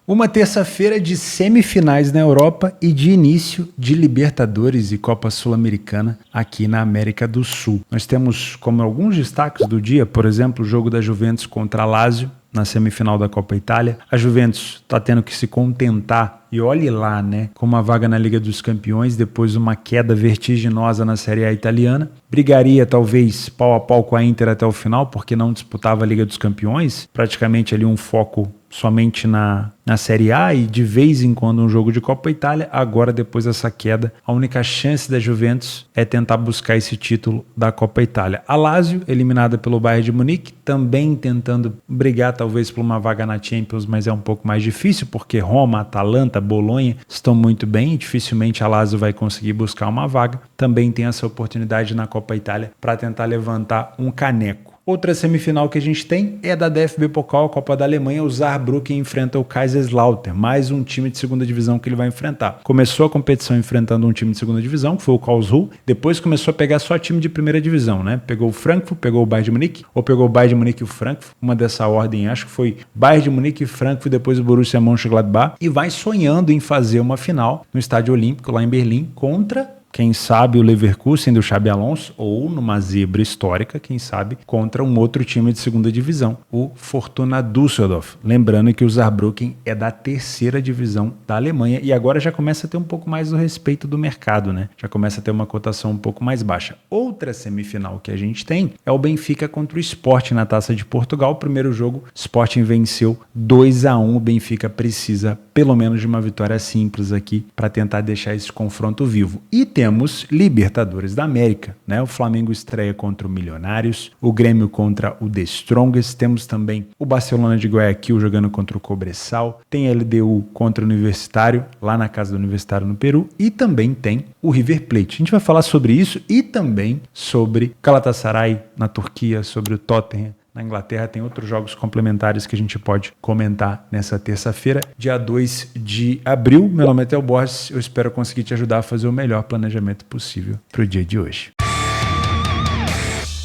Uma terça-feira de semifinais na Europa e de início de Libertadores e Copa Sul-Americana aqui na América do Sul. Nós temos como alguns destaques do dia, por exemplo, o jogo da Juventus contra a Lazio na semifinal da Copa Itália. A Juventus está tendo que se contentar, e olhe lá, né, com uma vaga na Liga dos Campeões, depois de uma queda vertiginosa na Série A italiana. Brigaria talvez pau a pau com a Inter até o final, porque não disputava a Liga dos Campeões, praticamente ali um foco somente na Série A e de vez em quando um jogo de Copa Itália. Agora, depois dessa queda, a única chance da Juventus é tentar buscar esse título da Copa Itália. A Lazio, eliminada pelo Bayern de Munique, também tentando brigar talvez por uma vaga na Champions, mas é um pouco mais difícil, porque Roma, Atalanta, Bolonha estão muito bem e dificilmente a Lazio vai conseguir buscar uma vaga. Também tem essa oportunidade na Copa Itália para tentar levantar um caneco. Outra semifinal que a gente tem é da DFB Pokal, a Copa da Alemanha. O Saarbrücken enfrenta o Kaiserslautern, mais um time de segunda divisão que ele vai enfrentar. Começou a competição enfrentando um time de segunda divisão, que foi o Karlsruhe. Depois começou a pegar só time de primeira divisão, né? Pegou o Frankfurt, pegou o Bayern de Munique, ou pegou o Bayern de Munique e o Frankfurt, uma dessa ordem, acho que foi Bayern de Munique, Frankfurt, depois o Borussia Mönchengladbach, e vai sonhando em fazer uma final no Estádio Olímpico, lá em Berlim, contra, quem sabe, o Leverkusen do Xabi Alonso, ou numa zebra histórica, quem sabe, contra um outro time de segunda divisão, o Fortuna Düsseldorf. Lembrando que o Saarbrücken é da terceira divisão da Alemanha e agora já começa a ter um pouco mais do respeito do mercado, né? Já começa a ter uma cotação um pouco mais baixa. Outra semifinal que a gente tem é o Benfica contra o Sport na Taça de Portugal. O primeiro jogo, o Sporting venceu 2-1. O Benfica precisa pelo menos de uma vitória simples aqui para tentar deixar esse confronto vivo. E temos Libertadores da América, né? O Flamengo estreia contra o Milionários, o Grêmio contra o The Strongest, temos também o Barcelona de Guayaquil jogando contra o Cobresal, tem LDU contra o Universitário, lá na casa do Universitário no Peru, e também tem o River Plate. A gente vai falar sobre isso e também sobre Galatasaray na Turquia, sobre o Tottenham na Inglaterra. Tem outros jogos complementares que a gente pode comentar nessa terça-feira, dia 2 de abril. Meu nome é Theo Borges, eu espero conseguir te ajudar a fazer o melhor planejamento possível para o dia de hoje.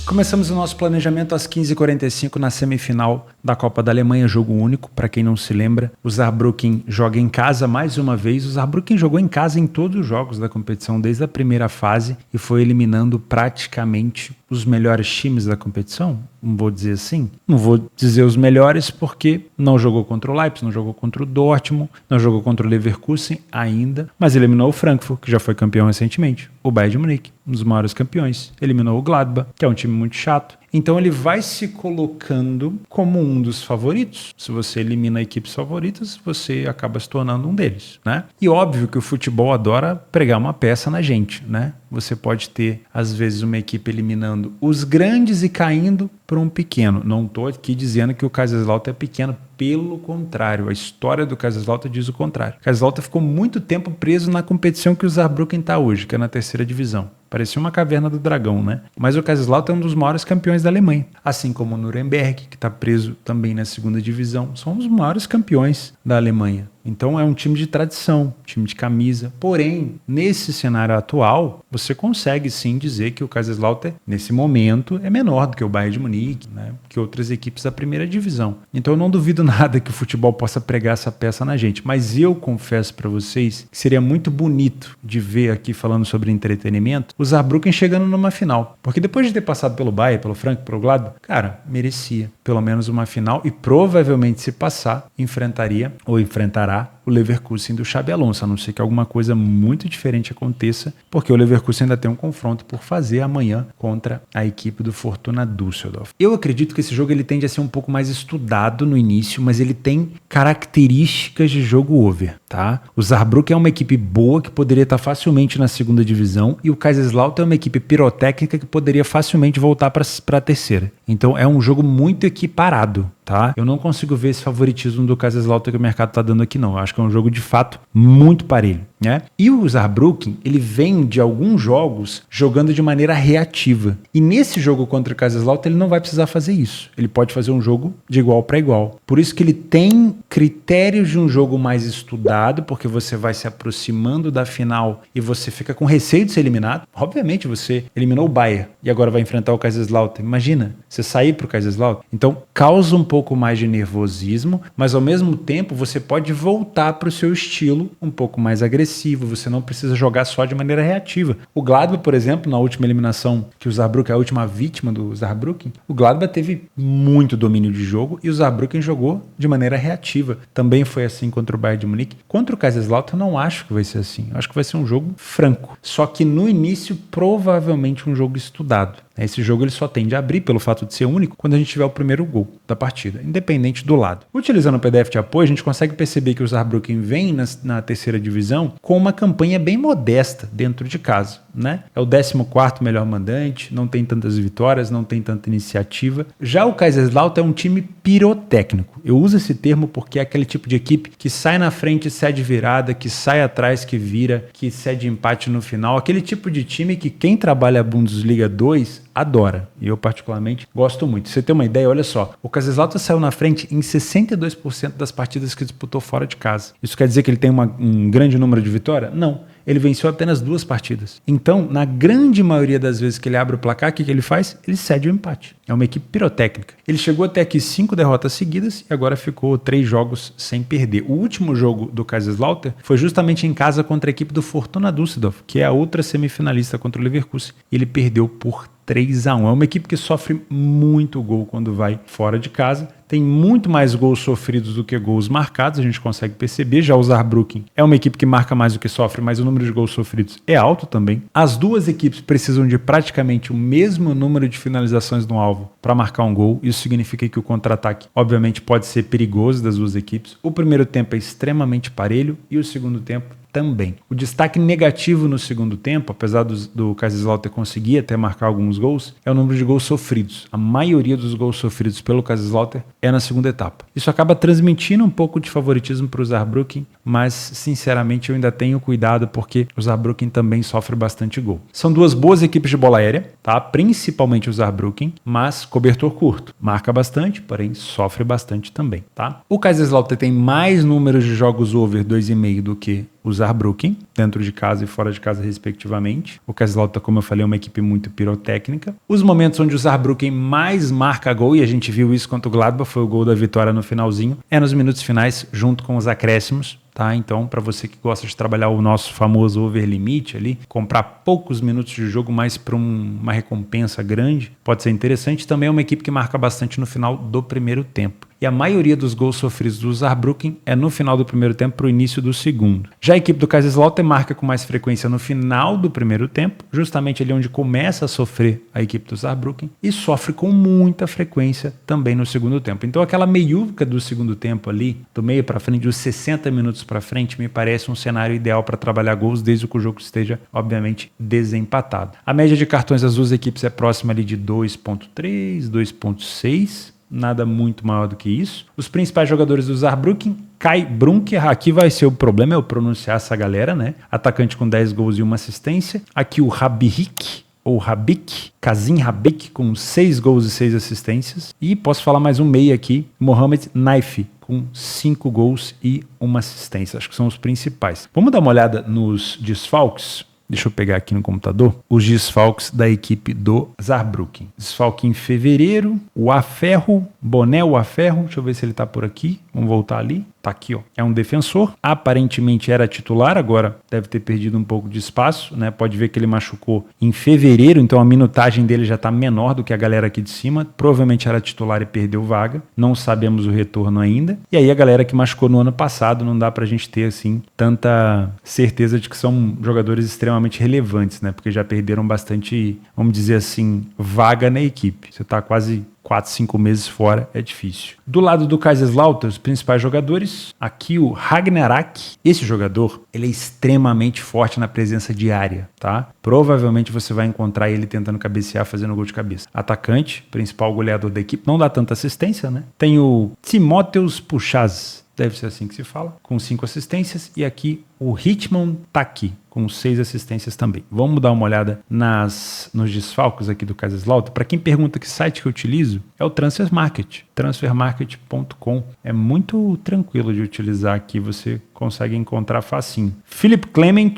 Começamos o nosso planejamento às 15h45 na semifinal da Copa da Alemanha, jogo único, para quem não se lembra. O Saarbrücken joga em casa mais uma vez. O Saarbrücken jogou em casa em todos os jogos da competição desde a primeira fase e foi eliminando praticamente os melhores times da competição. Não vou dizer assim, não vou dizer os melhores porque não jogou contra o Leipzig, não jogou contra o Dortmund, não jogou contra o Leverkusen ainda, mas eliminou o Frankfurt, que já foi campeão recentemente, o Bayern de Munique, um dos maiores campeões, eliminou o Gladbach, que é um time muito chato. Então ele vai se colocando como um dos favoritos. Se você elimina equipes favoritas, você acaba se tornando um deles, né? E óbvio que o futebol adora pregar uma peça na gente, né? Você pode ter, às vezes, uma equipe eliminando os grandes e caindo para um pequeno. Não estou aqui dizendo que o Kaiserslautern é pequeno, pelo contrário. A história do Kaiserslautern diz o contrário. O Kaiserslautern ficou muito tempo preso na competição que o Saarbrücken está hoje, que é na terceira divisão. Parecia uma caverna do dragão, né? Mas o Kaiserslautern é um dos maiores campeões da Alemanha. Assim como o Nuremberg, que está preso também na segunda divisão. São os maiores campeões da Alemanha. Então é um time de tradição, time de camisa. Porém, nesse cenário atual, você consegue sim dizer que o Kaiserslautern, nesse momento, é menor do que o Bayern de Munique, né? Que outras equipes da primeira divisão. Então eu não duvido nada que o futebol possa pregar essa peça na gente. Mas eu confesso para vocês que seria muito bonito de ver aqui, falando sobre entretenimento, o Saarbrücken chegando numa final. Porque depois de ter passado pelo Bayern, pelo Frankfurt, pelo Gladbach, cara, merecia pelo menos uma final e provavelmente, se passar, enfrentaria ou enfrentará o Leverkusen do Xabi Alonso, a não ser que alguma coisa muito diferente aconteça, porque o Leverkusen ainda tem um confronto por fazer amanhã contra a equipe do Fortuna Düsseldorf. Eu acredito que esse jogo ele tende a ser um pouco mais estudado no início, mas ele tem características de jogo over, tá? O Saarbrücken é uma equipe boa que poderia estar facilmente na segunda divisão e o Kaiserslautern é uma equipe pirotécnica que poderia facilmente voltar para a terceira. Então é um jogo muito equiparado, tá? Eu não consigo ver esse favoritismo do Kaiserslautern que o mercado está dando aqui, não. Eu acho que é um jogo de fato muito parelho. né? E o Saarbrücken, ele vem de alguns jogos jogando de maneira reativa. E nesse jogo contra o Kaiserslautern, ele não vai precisar fazer isso. Ele pode fazer um jogo de igual para igual. Por isso que ele tem critérios de um jogo mais estudado, porque você vai se aproximando da final e você fica com receio de ser eliminado. Obviamente, você eliminou o Bayern e agora vai enfrentar o Kaiserslautern. Imagina, você sair para o Kaiserslautern. Então, causa um pouco mais de nervosismo, mas ao mesmo tempo você pode voltar para o seu estilo um pouco mais agressivo. Você não precisa jogar só de maneira reativa. O Gladbach, por exemplo, na última eliminação, que o Saarbrücken é a última vítima do Saarbrücken, o Gladbach teve muito domínio de jogo e o Saarbrücken jogou de maneira reativa. Também foi assim contra o Bayern de Munique. Contra o Kaiserslautern, eu não acho que vai ser assim. Eu acho que vai ser um jogo franco. Só que no início, provavelmente um jogo estudado. Esse jogo ele só tende a abrir, pelo fato de ser único, quando a gente tiver o primeiro gol da partida, independente do lado. Utilizando o PDF de apoio, a gente consegue perceber que o Saarbrücken vem na terceira divisão com uma campanha bem modesta dentro de casa, né? É o 14º melhor mandante, não tem tantas vitórias, não tem tanta iniciativa. Já o Kaiserslautern é um time pirotécnico. Eu uso esse termo porque é aquele tipo de equipe que sai na frente e cede virada, que sai atrás, que vira, que cede empate no final. Aquele tipo de time que quem trabalha a Bundesliga 2 adora. E eu particularmente gosto muito. Pra você ter uma ideia, olha só. O Kaiserslautern saiu na frente em 62% das partidas que disputou fora de casa. Isso quer dizer que ele tem um grande número de vitórias? Não. Ele venceu apenas 2 partidas. Então, na grande maioria das vezes que ele abre o placar, o que ele faz? Ele cede o empate. É uma equipe pirotécnica. Ele chegou até aqui 5 derrotas seguidas e agora ficou 3 jogos sem perder. O último jogo do Kaiserslautern foi justamente em casa contra a equipe do Fortuna Düsseldorf, que é a outra semifinalista contra o Leverkusen. E ele perdeu por 3-1. É uma equipe que sofre muito gol quando vai fora de casa. Tem muito mais gols sofridos do que gols marcados, a gente consegue perceber. Já o Saarbrücken é uma equipe que marca mais do que sofre, mas o número de gols sofridos é alto também. As duas equipes precisam de praticamente o mesmo número de finalizações no alvo para marcar um gol. Isso significa que o contra-ataque, obviamente, pode ser perigoso das duas equipes. O primeiro tempo é extremamente parelho e o segundo tempo também. O destaque negativo no segundo tempo, apesar do Kaiserslautern conseguir até marcar alguns gols, é o número de gols sofridos. A maioria dos gols sofridos pelo Kaiserslautern é na segunda etapa. Isso acaba transmitindo um pouco de favoritismo para o Saarbrücken, mas sinceramente eu ainda tenho cuidado porque o Saarbrücken também sofre bastante gol. São duas boas equipes de bola aérea, tá? Principalmente o Saarbrücken, mas cobertor curto. Marca bastante, porém sofre bastante também, tá? O Kaiserslautern tem mais números de jogos over 2,5 do que o Saarbrücken, dentro de casa e fora de casa, respectivamente. O Kaiserslautern, como eu falei, é uma equipe muito pirotécnica. Os momentos onde o Saarbrücken mais marca gol, e a gente viu isso contra o Gladbach, foi o gol da vitória no finalzinho, é nos minutos finais, junto com os acréscimos. Tá? Então, para você que gosta de trabalhar o nosso famoso over limite ali, comprar poucos minutos de jogo, mas para uma recompensa grande, pode ser interessante. Também é uma equipe que marca bastante no final do primeiro tempo. E a maioria dos gols sofridos do Saarbrücken é no final do primeiro tempo para o início do segundo. Já a equipe do Kaiserslautern marca com mais frequência no final do primeiro tempo, justamente ali onde começa a sofrer a equipe do Saarbrücken, e sofre com muita frequência também no segundo tempo. Então aquela meiuca do segundo tempo ali, do meio para frente, dos 60 minutos para frente, me parece um cenário ideal para trabalhar gols, desde que o jogo esteja, obviamente, desempatado. A média de cartões das duas equipes é próxima ali de 2,3, 2,6, nada muito maior do que isso. Os principais jogadores do Saarbrücken: Kai Brunker, aqui vai ser o problema, é eu pronunciar essa galera, né? Atacante com 10 gols e 1 assistência. Aqui o Rabik, ou Rabik, Kazim Rabik, com 6 gols e 6 assistências. E posso falar mais um meia aqui, Mohamed Naif, com 5 gols e 1 assistência. Acho que são os principais. Vamos dar uma olhada nos desfalques. Deixa eu pegar aqui no computador os desfalques da equipe do Saarbrücken. Desfalque em fevereiro, o Aferro, Boné o Aferro, deixa eu ver se ele tá por aqui, vamos voltar ali. Tá aqui, ó. É um defensor, aparentemente era titular, agora deve ter perdido um pouco de espaço, né? Pode ver que ele machucou em fevereiro, então a minutagem dele já tá menor do que a galera aqui de cima. Provavelmente era titular e perdeu vaga, não sabemos o retorno ainda. E aí a galera que machucou no ano passado, não dá pra gente ter, assim, tanta certeza de que são jogadores extremamente relevantes, né? Porque já perderam bastante, vamos dizer assim, vaga na equipe. Você tá quase 4, 5 meses fora, é difícil. Do lado do Kaiserslautern, os principais jogadores, aqui o Ragnarok. Esse jogador, ele é extremamente forte na presença diária, tá? Provavelmente você vai encontrar ele tentando cabecear, fazendo gol de cabeça. Atacante, principal goleador da equipe, não dá tanta assistência, né? Tem o Timotheus Puchaz. deve ser assim que se fala, com 5 assistências, e aqui o Richmond tá aqui, com 6 assistências também. Vamos dar uma olhada nos desfalques aqui do Kaiserslautern. Para quem pergunta que site que eu utilizo, é o Transfermarkt, transfermarkt.com. É muito tranquilo de utilizar aqui, você consegue encontrar facinho. Philipp Clement,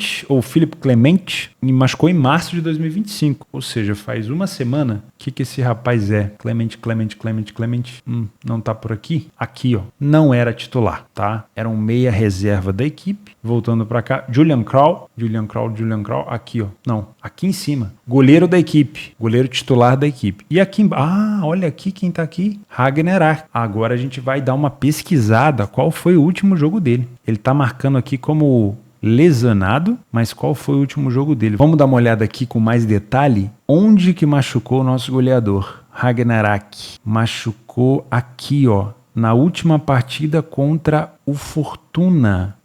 me machucou em março de 2025, ou seja, faz uma semana. O que esse rapaz é? Clement, não tá por aqui? Aqui, ó, não era titular, tá? Era um meia reserva da equipe. Voltando para cá, Julian Krall, aqui, ó, não, aqui em cima, goleiro da equipe, goleiro titular da equipe. E aqui, olha aqui quem tá aqui, Ragnar Ach. Agora a gente vai dar uma pesquisada, qual foi o último jogo dele. Ele tá marcando aqui como lesionado, mas qual foi o último jogo dele? Vamos dar uma olhada aqui com mais detalhe, onde que machucou o nosso goleador, Ragnar Ach. Machucou aqui, ó, na última partida contra o Fortuna.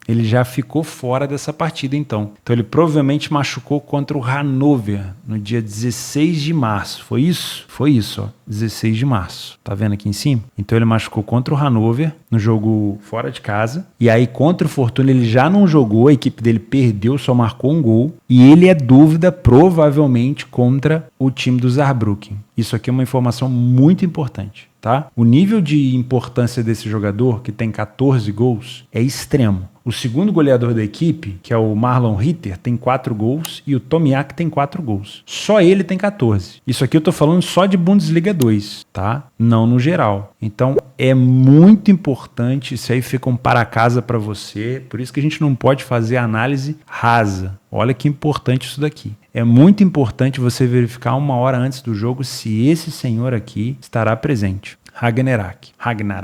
Ele já ficou fora dessa partida, então. Então ele provavelmente machucou contra o Hannover no dia 16 de março. Foi isso? Foi isso, ó. 16 de março. Tá vendo aqui em cima? Então ele machucou contra o Hannover no jogo fora de casa. E aí contra o Fortuna ele já não jogou, a equipe dele perdeu, só marcou um gol. E ele é dúvida provavelmente contra o time do Saarbrücken. Isso aqui é uma informação muito importante, tá? O nível de importância desse jogador, que tem 14 gols, é extremo. O segundo goleador da equipe, que é o Marlon Ritter, tem 4 gols e o Tomiak tem 4 gols. Só ele tem 14. Isso aqui eu tô falando só de Bundesliga 2, tá? Não no geral. Então é muito importante, isso aí fica um para casa para você, por isso que a gente não pode fazer análise rasa. Olha que importante isso daqui. É muito importante você verificar 1 hora antes do jogo se esse senhor aqui estará presente. Ragnar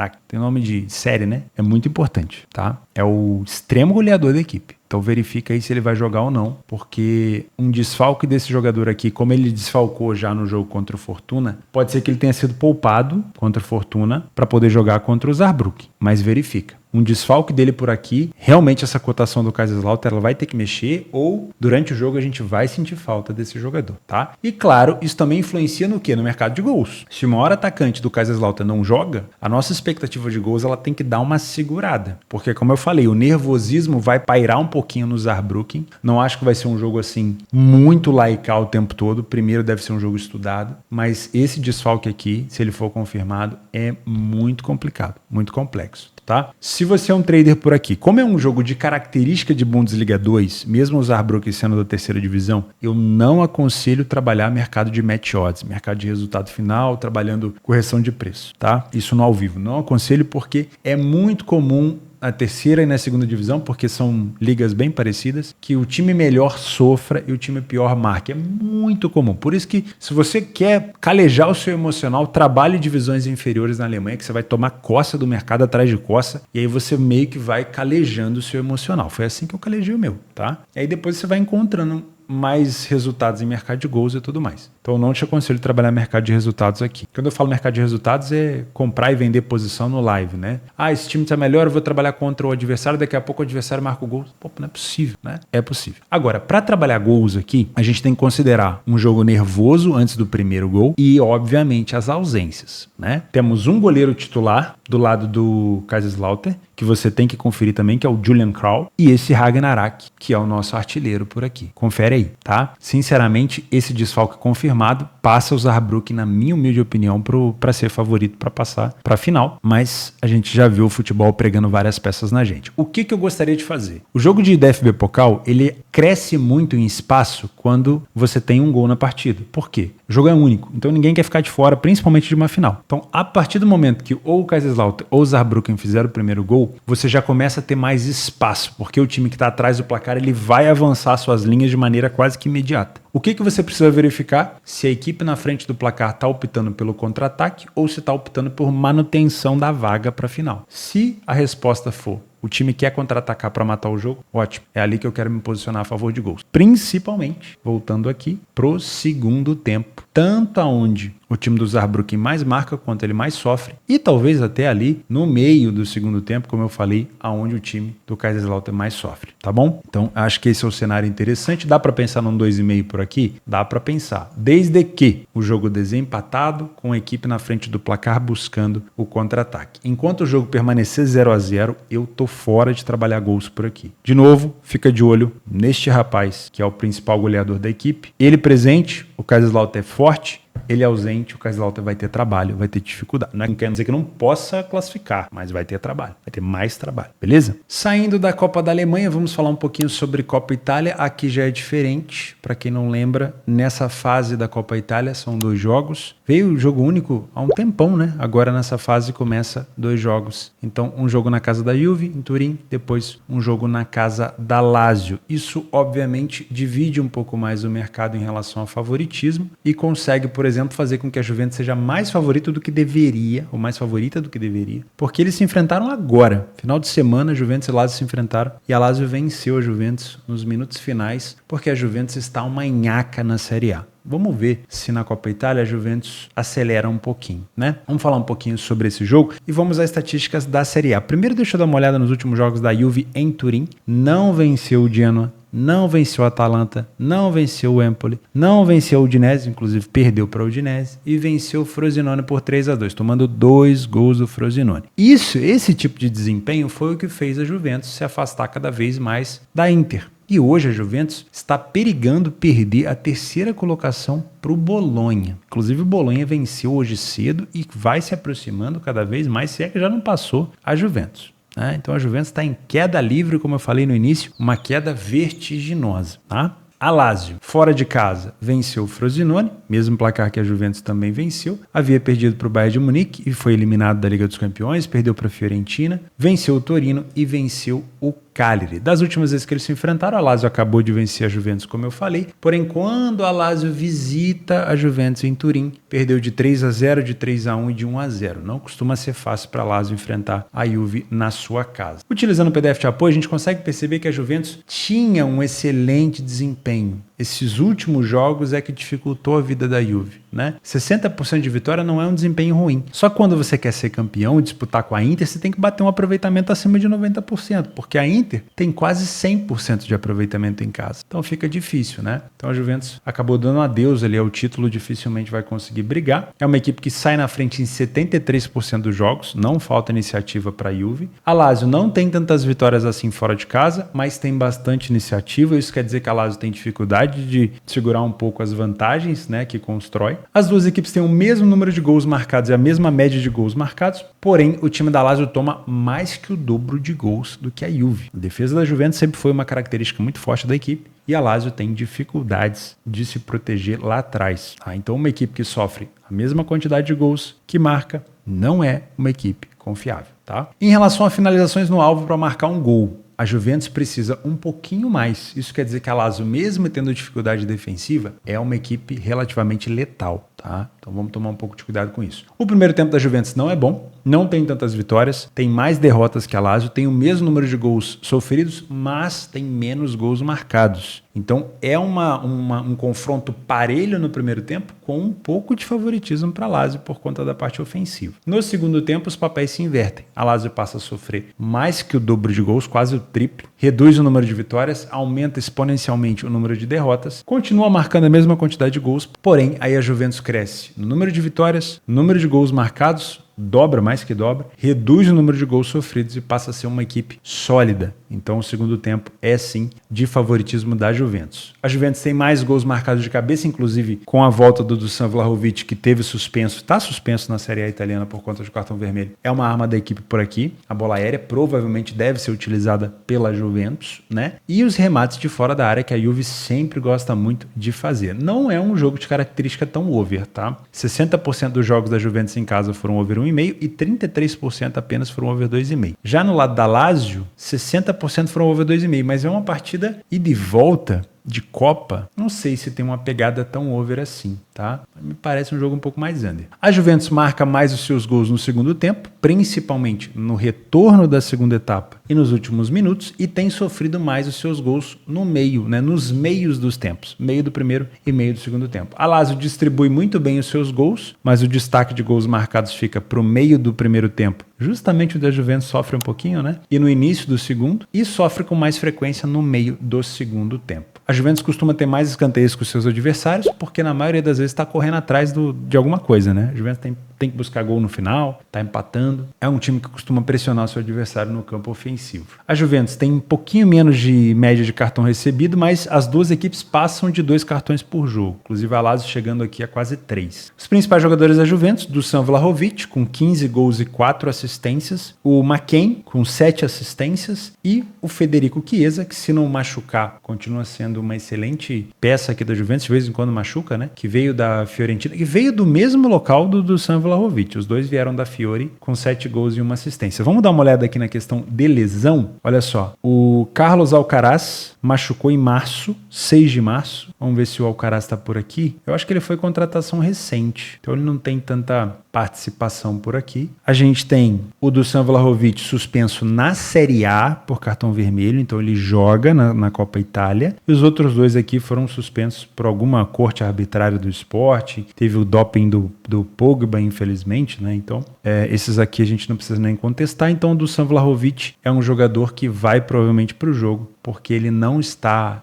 Ach, tem nome de série, né? É muito importante, tá? É o extremo goleador da equipe. Então verifica aí se ele vai jogar ou não, porque um desfalque desse jogador aqui, como ele desfalcou já no jogo contra o Fortuna, pode ser que ele tenha sido poupado contra o Fortuna para poder jogar contra o Saarbrücken, mas verifica. Um desfalque dele por aqui, realmente essa cotação do Kaiserslautern ela vai ter que mexer ou durante o jogo a gente vai sentir falta desse jogador, tá? E claro, isso também influencia no quê? No mercado de gols. Se o maior atacante do Kaiserslautern não joga, a nossa expectativa de gols ela tem que dar uma segurada, porque como eu falei, o nervosismo vai pairar um pouquinho no Saarbrücken. Não acho que vai ser um jogo assim muito laical o tempo todo. Primeiro deve ser um jogo estudado, mas esse desfalque aqui, se ele for confirmado, é muito complicado, muito complexo. Tá? Se você é um trader por aqui, como é um jogo de característica de Bundesliga 2, mesmo o Saarbrücken sendo da terceira divisão, eu não aconselho trabalhar mercado de match odds, mercado de resultado final, trabalhando correção de preço, tá? Isso no ao vivo. Não aconselho porque é muito comum na terceira e na segunda divisão, porque são ligas bem parecidas, que o time melhor sofra e o time pior marque. É muito comum. Por isso que, se você quer calejar o seu emocional, trabalhe divisões inferiores na Alemanha, que você vai tomar coça do mercado atrás de coça, e aí você meio que vai calejando o seu emocional. Foi assim que eu calejei o meu, tá? E aí depois você vai encontrando mais resultados em mercado de gols e tudo mais. Então eu não te aconselho trabalhar mercado de resultados aqui. Quando eu falo mercado de resultados é comprar e vender posição no live, né? Esse time está melhor, eu vou trabalhar contra o adversário, daqui a pouco o adversário marca o gol. Pô, não é possível, né? É possível. Agora, para trabalhar gols aqui, a gente tem que considerar um jogo nervoso antes do primeiro gol e, obviamente, as ausências, né? Temos um goleiro titular do lado do Kaiserslautern, que você tem que conferir também, que é o Julian Krall, e esse Ragnar Ach, que é o nosso artilheiro por aqui. Confere aí, tá? Sinceramente, esse desfalque confirmado passa o Saarbrücken, na minha humilde opinião, para ser favorito para passar para a final, mas a gente já viu o futebol pregando várias peças na gente. O que eu gostaria de fazer? O jogo de DFB Pokal, ele cresce muito em espaço quando você tem um gol na partida. Por quê? O jogo é único, então ninguém quer ficar de fora, principalmente de uma final. Então, a partir do momento que ou o Kaiserslautern ou o Saarbrücken fizeram o primeiro gol, você já começa a ter mais espaço, porque o time que está atrás do placar ele vai avançar suas linhas de maneira quase que imediata. O que você precisa verificar? Se a equipe na frente do placar está optando pelo contra-ataque ou se está optando por manutenção da vaga para a final. Se a resposta for o o time quer contra-atacar para matar o jogo, ótimo. É ali que eu quero me posicionar a favor de gols. Principalmente, voltando aqui, pro segundo tempo. Tanto aonde o time do Saarbrücken mais marca, quanto ele mais sofre. E talvez até ali, no meio do segundo tempo, como eu falei, aonde o time do Kaiserslautern mais sofre, tá bom? Então, acho que esse é o cenário interessante. Dá para pensar num 2,5 por aqui? Dá para pensar. Desde que o jogo desempatado, com a equipe na frente do placar buscando o contra-ataque. Enquanto o jogo permanecer 0-0, eu tô fora de trabalhar gols por aqui. De novo, fica de olho neste rapaz, que é o principal goleador da equipe. Ele presente, o Kaiserslautern é forte. Ele é ausente, o Kaiserslautern vai ter trabalho, vai ter dificuldade. Não quer dizer que não possa classificar, mas vai ter trabalho, vai ter mais trabalho, beleza? Saindo da Copa da Alemanha, vamos falar um pouquinho sobre Copa Itália. Aqui já é diferente, para quem não lembra, nessa fase da Copa Itália são 2 jogos. Veio o jogo único há um tempão, né? Agora nessa fase começa 2 jogos. Então, um jogo na casa da Juve, em Turim, depois um jogo na casa da Lazio. Isso, obviamente, divide um pouco mais o mercado em relação ao favoritismo e consegue, por exemplo, fazer com que a Juventus seja mais favorita do que deveria, ou mais favorita do que deveria, porque eles se enfrentaram agora. Final de semana, Juventus e Lazio se enfrentaram e a Lazio venceu a Juventus nos minutos finais, porque a Juventus está uma nhaca na Série A. Vamos ver se na Copa Itália a Juventus acelera um pouquinho, né? Vamos falar um pouquinho sobre esse jogo e vamos às estatísticas da Série A. Primeiro, deixa eu dar uma olhada nos últimos jogos da Juve em Turim. Não venceu o Genoa, não venceu o Atalanta, não venceu o Empoli, não venceu o Udinese, inclusive perdeu para o Udinese, e venceu o Frosinone por 3-2, tomando 2 gols do Frosinone. Esse tipo de desempenho foi o que fez a Juventus se afastar cada vez mais da Inter. E hoje a Juventus está perigando perder a 3ª colocação para o Bolonha. Inclusive o Bolonha venceu hoje cedo e vai se aproximando cada vez mais, se é que já não passou a Juventus. Então a Juventus está em queda livre, como eu falei no início, uma queda vertiginosa. Tá? A Lazio, fora de casa, venceu o Frosinone, mesmo placar que a Juventus também venceu. Havia perdido para o Bayern de Munique e foi eliminado da Liga dos Campeões, perdeu para a Fiorentina, venceu o Torino e venceu o Cagliari. Das últimas vezes que eles se enfrentaram, a Lazio acabou de vencer a Juventus, como eu falei. Porém, quando a Lazio visita a Juventus em Turim, perdeu de 3-0, de 3-1 e de 1-0. Não costuma ser fácil para a Lazio enfrentar a Juve na sua casa. Utilizando o PDF de apoio, a gente consegue perceber que a Juventus tinha um excelente desempenho. Esses últimos jogos é que dificultou a vida da Juve, né? 60% de vitória não é um desempenho ruim. Só que quando você quer ser campeão e disputar com a Inter, você tem que bater um aproveitamento acima de 90%, porque a Inter tem quase 100% de aproveitamento em casa. Então fica difícil, né? Então a Juventus acabou dando adeus ali ao título, dificilmente vai conseguir brigar. É uma equipe que sai na frente em 73% dos jogos, não falta iniciativa para a Juve. A Lazio não tem tantas vitórias assim fora de casa, mas tem bastante iniciativa. Isso quer dizer que a Lazio tem dificuldade de segurar um pouco as vantagens, né, que constrói. As duas equipes têm o mesmo número de gols marcados e a mesma média de gols marcados, porém o time da Lazio toma mais que o dobro de gols do que a Juve. A defesa da Juventus sempre foi uma característica muito forte da equipe e a Lazio tem dificuldades de se proteger lá atrás. Então uma equipe que sofre a mesma quantidade de gols que marca não é uma equipe confiável. Tá? Em relação a finalizações no alvo para marcar um gol, a Juventus precisa um pouquinho mais. Isso quer dizer que a Lazio, mesmo tendo dificuldade defensiva, é uma equipe relativamente letal, tá? Então vamos tomar um pouco de cuidado com isso. O primeiro tempo da Juventus não é bom, não tem tantas vitórias, tem mais derrotas que a Lazio, tem o mesmo número de gols sofridos, mas tem menos gols marcados. Então é um confronto parelho no primeiro tempo, com um pouco de favoritismo para a Lazio por conta da parte ofensiva. No segundo tempo, os papéis se invertem. A Lazio passa a sofrer mais que o dobro de gols, quase o triplo, reduz o número de vitórias, aumenta exponencialmente o número de derrotas, continua marcando a mesma quantidade de gols, porém aí a Juventus cresce no número de vitórias, no número de gols marcados, dobra, mais que dobra, reduz o número de gols sofridos e passa a ser uma equipe sólida. Então o segundo tempo é sim de favoritismo da Juventus. A Juventus tem mais gols marcados de cabeça, inclusive com a volta do Dusan Vlahovic, que teve suspenso, está suspenso na Série A italiana por conta de cartão vermelho. É uma arma da equipe por aqui. A bola aérea provavelmente deve ser utilizada pela Juventus, né? E os remates de fora da área que a Juve sempre gosta muito de fazer. Não é um jogo de característica tão over, tá? 60% dos jogos da Juventus em casa foram over 1,5 e 33% apenas foram over 2,5. Já no lado da Lazio, 60% foram over 2,5, mas é uma partida ida e volta de Copa, não sei se tem uma pegada tão over assim, tá? Me parece um jogo um pouco mais under. A Juventus marca mais os seus gols no segundo tempo, principalmente no retorno da segunda etapa e nos últimos minutos, e tem sofrido mais os seus gols no meio, né? Nos meios dos tempos, meio do primeiro e meio do segundo tempo. A Lazio distribui muito bem os seus gols, mas o destaque de gols marcados fica pro meio do primeiro tempo, justamente onde a Juventus sofre um pouquinho, né? E no início do segundo, e sofre com mais frequência no meio do segundo tempo. A Juventus costuma ter mais escanteios que os seus adversários, porque na maioria das vezes está correndo atrás de alguma coisa, né? A Juventus tem que buscar gol no final, está empatando. É um time que costuma pressionar o seu adversário no campo ofensivo. A Juventus tem um pouquinho menos de média de cartão recebido, mas as duas equipes passam de 2 cartões por jogo. Inclusive a Lazio chegando aqui a quase 3. Os principais jogadores da Juventus, Dusan Vlahovic, com 15 gols e 4 assistências. O McKennie, com 7 assistências. E o Federico Chiesa, que se não machucar, continua sendo uma excelente peça aqui da Juventus, de vez em quando machuca, né? Que veio da Fiorentina, que veio do mesmo local do Dusan Vlahovic. Os dois vieram da Fiore com 7 gols e 1 assistência. Vamos dar uma olhada aqui na questão de lesão. Olha só, o Carlos Alcaraz machucou em março, 6 de março. Vamos ver se o Alcaraz está por aqui. Eu acho que ele foi contratação recente, então ele não tem tanta participação por aqui. A gente tem o Dusan Vlahovic suspenso na Série A por cartão vermelho, então ele joga na Copa Itália. E os outros dois aqui foram suspensos por alguma corte arbitrária do esporte. Teve o doping do Pogba, infelizmente, né? Então, esses aqui a gente não precisa nem contestar. Então, o Dusan Vlahovic é um jogador que vai provavelmente para o jogo, porque ele não está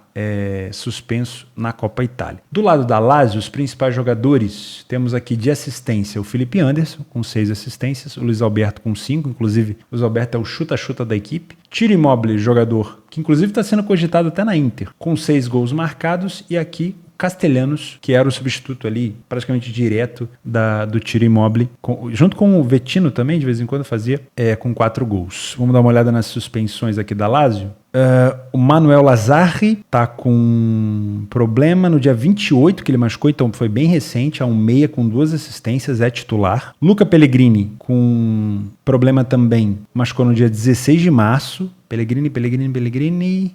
suspenso na Copa Itália. Do lado da Lazio, os principais jogadores, temos aqui de assistência o Felipe Anderson, com 6 assistências, o Luiz Alberto com 5, inclusive o Luiz Alberto é o chuta-chuta da equipe. Ciro Immobile, jogador que inclusive está sendo cogitado até na Inter, com 6 gols marcados, e aqui Castellanos, que era o substituto ali, praticamente direto do Ciro Immobile, junto com o Vettino também, de vez em quando fazia, com 4 gols. Vamos dar uma olhada nas suspensões aqui da Lazio. O Manuel Lazzari tá com problema no dia 28 que ele machucou, então foi bem recente, é um meia com 2 assistências, é titular. Luca Pellegrini com problema também, machucou no dia 16 de março. Pellegrini,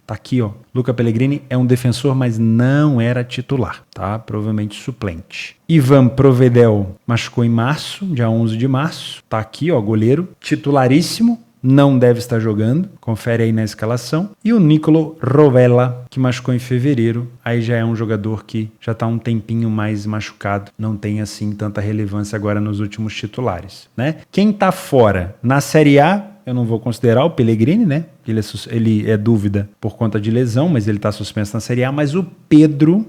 tá aqui, ó. Luca Pellegrini é um defensor, mas não era titular, tá? Provavelmente suplente. Ivan Provedel machucou em março, dia 11 de março, tá aqui, ó, goleiro, titularíssimo. Não deve estar jogando, confere aí na escalação. E o Nicolo Rovella, que machucou em fevereiro, aí já é um jogador que já está um tempinho mais machucado, não tem assim tanta relevância agora nos últimos titulares, né? Quem está fora na Série A, eu não vou considerar o Pellegrini, né? Ele é dúvida por conta de lesão, mas ele está suspenso na Série A. Mas o Pedro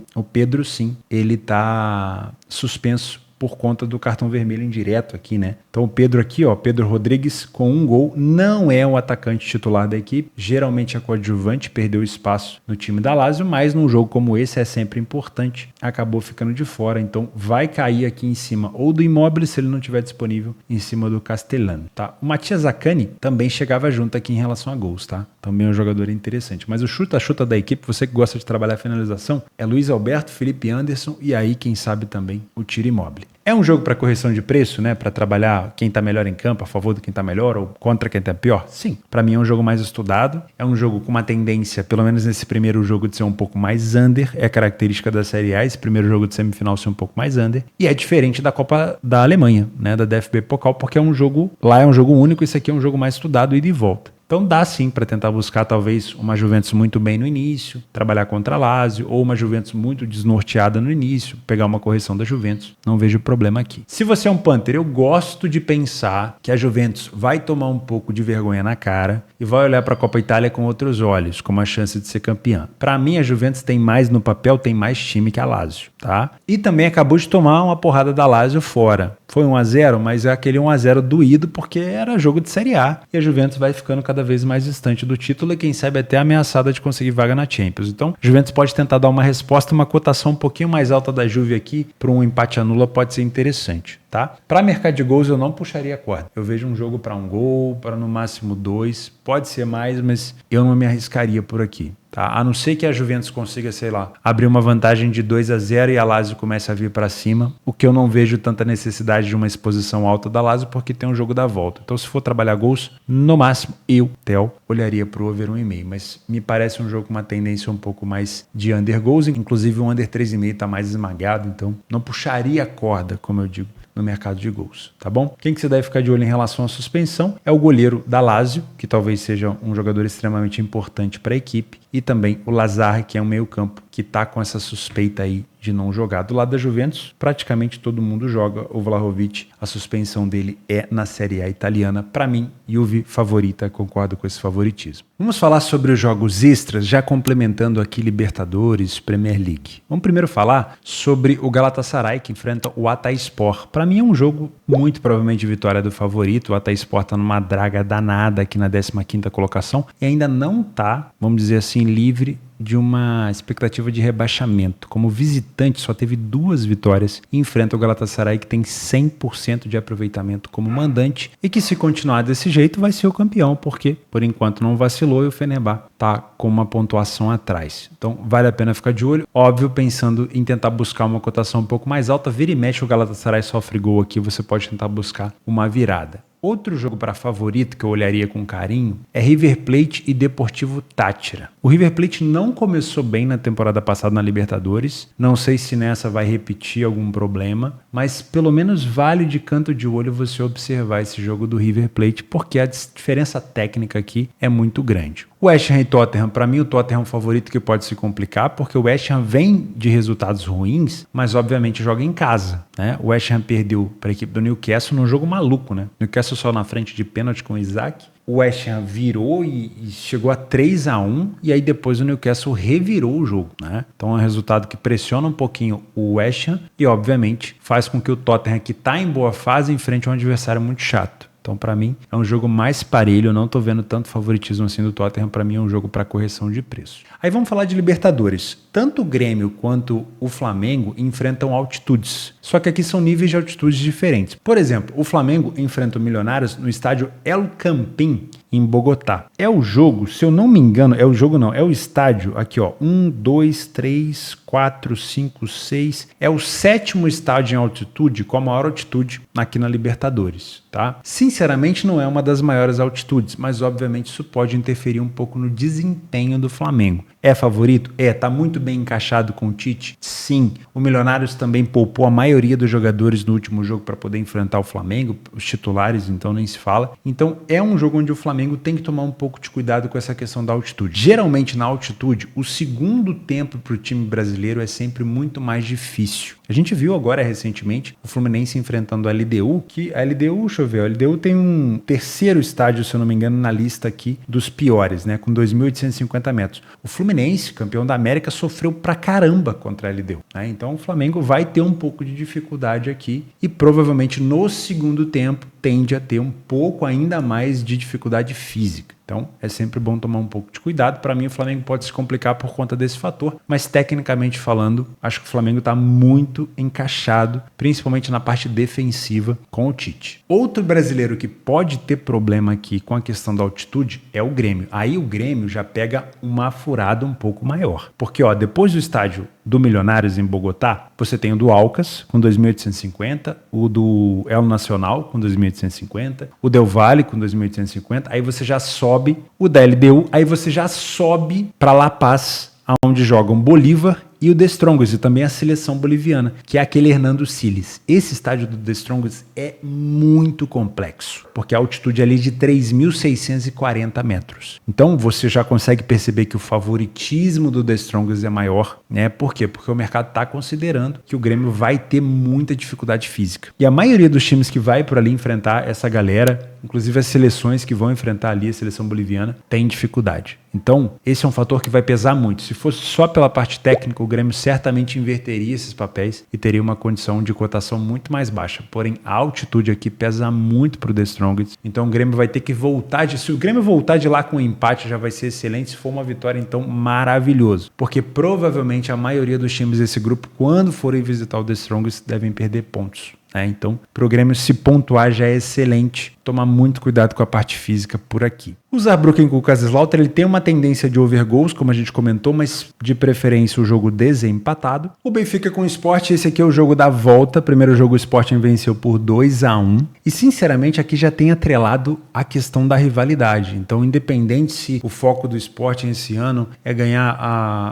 sim, ele está suspenso por conta do cartão vermelho indireto aqui, né? Então o Pedro aqui, ó, Pedro Rodrigues com 1 gol, não é o atacante titular da equipe, geralmente é coadjuvante, perdeu espaço no time da Lazio, mas num jogo como esse é sempre importante, acabou ficando de fora, então vai cair aqui em cima ou do Immobile, se ele não estiver disponível, em cima do Castellano, tá? O Matias Zaccani também chegava junto aqui em relação a gols, tá? Também é um jogador interessante, mas o chuta-chuta da equipe, você que gosta de trabalhar a finalização, é Luiz Alberto, Felipe Anderson e aí, quem sabe também, o Ciro Immobile. É um jogo para correção de preço, né? Para trabalhar quem tá melhor em campo, a favor de quem tá melhor ou contra quem tá pior? Sim. Para mim é um jogo mais estudado. É um jogo com uma tendência, pelo menos nesse primeiro jogo, de ser um pouco mais under. É característica da Série A, esse primeiro jogo de semifinal ser um pouco mais under. E é diferente da Copa da Alemanha, né? Da DFB Pokal, porque é um jogo, lá é um jogo único, esse aqui é um jogo mais estudado, ida e volta. Então dá sim para tentar buscar talvez uma Juventus muito bem no início, trabalhar contra a Lazio, ou uma Juventus muito desnorteada no início, pegar uma correção da Juventus. Não vejo problema aqui. Se você é um Panther, eu gosto de pensar que a Juventus vai tomar um pouco de vergonha na cara e vai olhar para a Copa Itália com outros olhos, com uma chance de ser campeã. Para mim, a Juventus tem mais no papel, tem mais time que a Lazio, tá? E também acabou de tomar uma porrada da Lazio fora. Foi 1-0, mas é aquele 1-0 doído porque era jogo de Série A. E a Juventus vai ficando cada vez mais distante do título e quem sabe até ameaçada de conseguir vaga na Champions. Então, a Juventus pode tentar dar uma resposta, uma cotação um pouquinho mais alta da Juve aqui para um empate a nula pode ser interessante. tá? Para mercado de gols eu não puxaria a corda. Eu vejo um jogo para um gol, para no máximo 2, pode ser mais, mas eu não me arriscaria por aqui. Tá? A não ser que a Juventus consiga, sei lá, abrir uma vantagem de 2-0 e a Lazio comece a vir para cima, o que eu não vejo tanta necessidade de uma exposição alta da Lazio porque tem um jogo da volta. Então se for trabalhar gols, no máximo eu, Theo, olharia para o over 1,5, mas me parece um jogo com uma tendência um pouco mais de under goals, inclusive o under 3,5 está mais esmagado, então não puxaria a corda, como eu digo, no mercado de gols, tá bom? Quem que você deve ficar de olho em relação à suspensão é o goleiro da Lazio, que talvez seja um jogador extremamente importante para a equipe, e também o Lazar, que é um meio-campo que está com essa suspeita aí de não jogar. Do lado da Juventus, praticamente todo mundo joga. O Vlahovic, a suspensão dele é na Série A italiana. Para mim, Juve favorita, concordo com esse favoritismo. Vamos falar sobre os jogos extras, já complementando aqui Libertadores, Premier League. Vamos primeiro falar sobre o Galatasaray, que enfrenta o Hatayspor. Para mim é um jogo muito provavelmente de vitória do favorito. O Hatayspor está numa draga danada aqui na 15ª colocação e ainda não está, vamos dizer assim, livre de uma expectativa de rebaixamento. Como visitante, só teve 2 vitórias e enfrenta o Galatasaray, que tem 100% de aproveitamento como mandante e que, se continuar desse jeito, vai ser o campeão, porque por enquanto não vacilou e o Fenerbahçe tá com uma pontuação atrás. Então vale a pena ficar de olho. Óbvio, pensando em tentar buscar uma cotação um pouco mais alta, vira e mexe o Galatasaray sofre gol aqui, você pode tentar buscar uma virada. Outro jogo para favorito que eu olharia com carinho é River Plate e Deportivo Táchira. O River Plate não começou bem na temporada passada na Libertadores. Não sei se nessa vai repetir algum problema, mas pelo menos vale de canto de olho você observar esse jogo do River Plate, porque a diferença técnica aqui é muito grande. O West Ham e Tottenham, para mim o Tottenham é um favorito que pode se complicar, porque o West Ham vem de resultados ruins, mas obviamente joga em casa, né? O West Ham perdeu para a equipe do Newcastle num jogo maluco, né? O Newcastle só na frente de pênalti com o Isaac. O West Ham virou e chegou a 3-1 e aí depois o Newcastle revirou o jogo, né? Então é um resultado que pressiona um pouquinho o West Ham e obviamente faz com que o Tottenham, que está em boa fase, enfrente um adversário muito chato. Então, para mim, é um jogo mais parelho. Eu não tô vendo tanto favoritismo assim do Tottenham. Para mim, é um jogo para correção de preço. Aí vamos falar de Libertadores. Tanto o Grêmio quanto o Flamengo enfrentam altitudes. Só que aqui são níveis de altitudes diferentes. Por exemplo, o Flamengo enfrenta o Milionários no estádio El Campín, em Bogotá. É o jogo, se eu não me engano, é o estádio, aqui ó, 1, 2, 3, 4, 5, 6, é o 7º estádio em altitude, com a maior altitude aqui na Libertadores, tá? Sinceramente não é uma das maiores altitudes, mas obviamente isso pode interferir um pouco no desempenho do Flamengo. É favorito? É. Tá muito bem encaixado com o Tite? Sim. O Milionários também poupou a maioria dos jogadores no último jogo para poder enfrentar o Flamengo, os titulares, então nem se fala. Então é um jogo onde o Flamengo tem que tomar um pouco de cuidado com essa questão da altitude. Geralmente na altitude, o segundo tempo para o time brasileiro é sempre muito mais difícil. A gente viu agora recentemente o Fluminense enfrentando a LDU, que a LDU, deixa eu ver, a LDU tem um 3º estádio, se eu não me engano, na lista aqui dos piores, né, com 2.850 metros. O Fluminense, campeão da América, sofreu pra caramba contra a LDU, né? Então o Flamengo vai ter um pouco de dificuldade aqui e provavelmente no segundo tempo tende a ter um pouco ainda mais de dificuldade física. Então, é sempre bom tomar um pouco de cuidado. Para mim, o Flamengo pode se complicar por conta desse fator, mas tecnicamente falando, acho que o Flamengo está muito encaixado, principalmente na parte defensiva com o Tite. Outro brasileiro que pode ter problema aqui com a questão da altitude é o Grêmio. Aí o Grêmio já pega uma furada um pouco maior, porque ó, depois do estádio do Milionários em Bogotá, você tem o do Alcas com 2.850, o do El Nacional com 2.850, o Del Valle com 2.850, aí você já sobe o da LDU, aí você já sobe para La Paz, onde jogam Bolívar e o The Strongest, e também a seleção boliviana, que é aquele Hernando Siles. Esse estádio do The Strongest é muito complexo, porque a altitude é ali de 3.640 metros. Então você já consegue perceber que o favoritismo do The Strongest é maior, né? Por quê? Porque o mercado está considerando que o Grêmio vai ter muita dificuldade física. E a maioria dos times que vai por ali enfrentar essa galera, inclusive as seleções que vão enfrentar ali, a seleção boliviana, tem dificuldade. Então, esse é um fator que vai pesar muito. Se fosse só pela parte técnica, o Grêmio certamente inverteria esses papéis e teria uma condição de cotação muito mais baixa. Porém, a altitude aqui pesa muito para o The Strongest. Então, o Grêmio vai ter que voltar se o Grêmio voltar de lá com um empate, já vai ser excelente. Se for uma vitória, então, maravilhoso. Porque provavelmente a maioria dos times desse grupo, quando forem visitar o The Strongest, devem perder pontos. né? Então, para o Grêmio se pontuar já é excelente. Tomar muito cuidado com a parte física por aqui. O Saarbrücken com o Kaiserslautern, ele tem uma tendência de over goals, como a gente comentou, mas de preferência o jogo desempatado. O Benfica com o Sport, esse aqui é o jogo da volta. Primeiro jogo o Sporting venceu por 2-1. E sinceramente aqui já tem atrelado a questão da rivalidade. Então, independente se o foco do Sporting esse ano é ganhar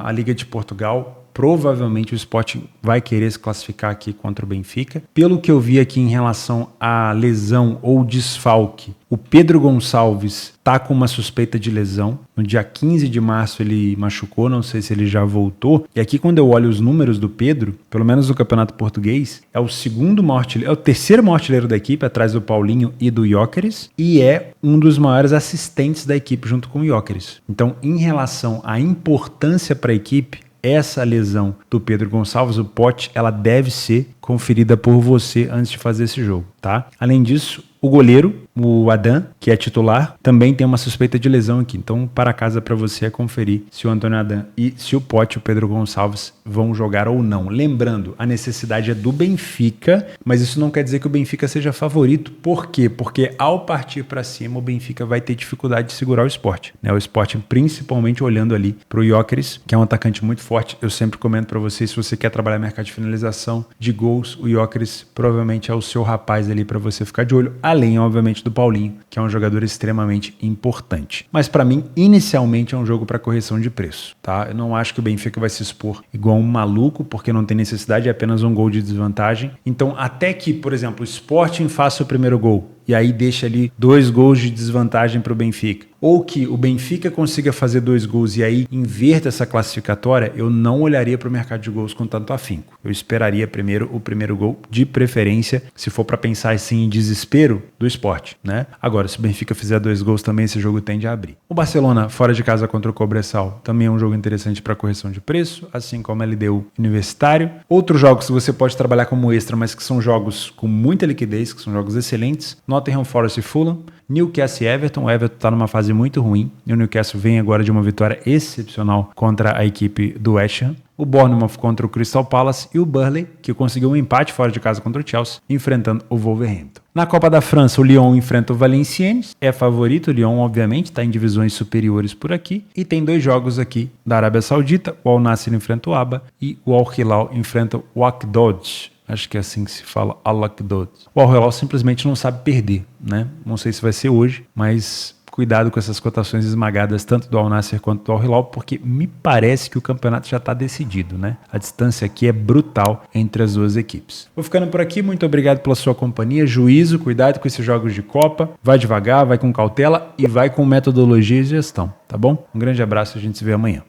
a Liga de Portugal, provavelmente o Sporting vai querer se classificar aqui contra o Benfica. Pelo que eu vi aqui em relação à lesão ou desfalque, o Pedro Gonçalves está com uma suspeita de lesão. No dia 15 de março ele machucou, não sei se ele já voltou. E aqui quando eu olho os números do Pedro, pelo menos no Campeonato Português, é o terceiro maior artilheiro da equipe, atrás do Paulinho e do Gyökeres, e é um dos maiores assistentes da equipe junto com o Gyökeres. Então, em relação à importância para a equipe, essa lesão do Pedro Gonçalves, o Pote, ela deve ser conferida por você antes de fazer esse jogo, tá? Além disso, o goleiro, o Adam, que é titular, também tem uma suspeita de lesão aqui. Então, para casa para você é conferir se o Antônio Adam e se o Pote, o Pedro Gonçalves, vão jogar ou não. Lembrando, a necessidade é do Benfica, mas isso não quer dizer que o Benfica seja favorito. Por quê? Porque ao partir para cima, o Benfica vai ter dificuldade de segurar o Sport, né? O Sport, principalmente olhando ali para o Gyökeres, que é um atacante muito forte. Eu sempre comento para vocês, se você quer trabalhar mercado de finalização, de gols, o Gyökeres provavelmente é o seu rapaz ali para você ficar de olho. Além, obviamente, do Paulinho, que é um jogador extremamente importante. Mas para mim, inicialmente é um jogo para correção de preço, tá? Eu não acho que o Benfica vai se expor igual um maluco, porque não tem necessidade, é apenas um gol de desvantagem. Então, até que, por exemplo, o Sporting faça o primeiro gol e aí deixa ali 2 gols de desvantagem para o Benfica, ou que o Benfica consiga fazer 2 gols e aí inverta essa classificatória, eu não olharia para o mercado de gols com tanto afinco. Eu esperaria primeiro o primeiro gol, de preferência, se for para pensar assim em desespero, do Sport, né? Agora, se o Benfica fizer 2 gols também, esse jogo tende a abrir. O Barcelona, fora de casa contra o Cobressal, também é um jogo interessante para correção de preço, assim como a LDU Universitário. Outros jogos que você pode trabalhar como extra, mas que são jogos com muita liquidez, que são jogos excelentes, Nottingham Forest e Fulham, Newcastle e Everton. O Everton está numa fase muito ruim e o Newcastle vem agora de uma vitória excepcional contra a equipe do West Ham. O Bournemouth contra o Crystal Palace e o Burnley, que conseguiu um empate fora de casa contra o Chelsea, enfrentando o Wolverhampton. Na Copa da França, o Lyon enfrenta o Valenciennes, é favorito, o Lyon obviamente está em divisões superiores por aqui, e tem 2 jogos aqui da Arábia Saudita, o Al Nassr enfrenta o Aba e o Al Hilal enfrenta o Akdod. Acho que é assim que se fala, Al-Akdod. O Al Hilal simplesmente não sabe perder, né? Não sei se vai ser hoje, mas cuidado com essas cotações esmagadas tanto do Al Nassr quanto do Al Hilal, porque me parece que o campeonato já está decidido, né? A distância aqui é brutal entre as duas equipes. Vou ficando por aqui, muito obrigado pela sua companhia, juízo, cuidado com esses jogos de Copa, vai devagar, vai com cautela e vai com metodologia e gestão, tá bom? Um grande abraço, a gente se vê amanhã.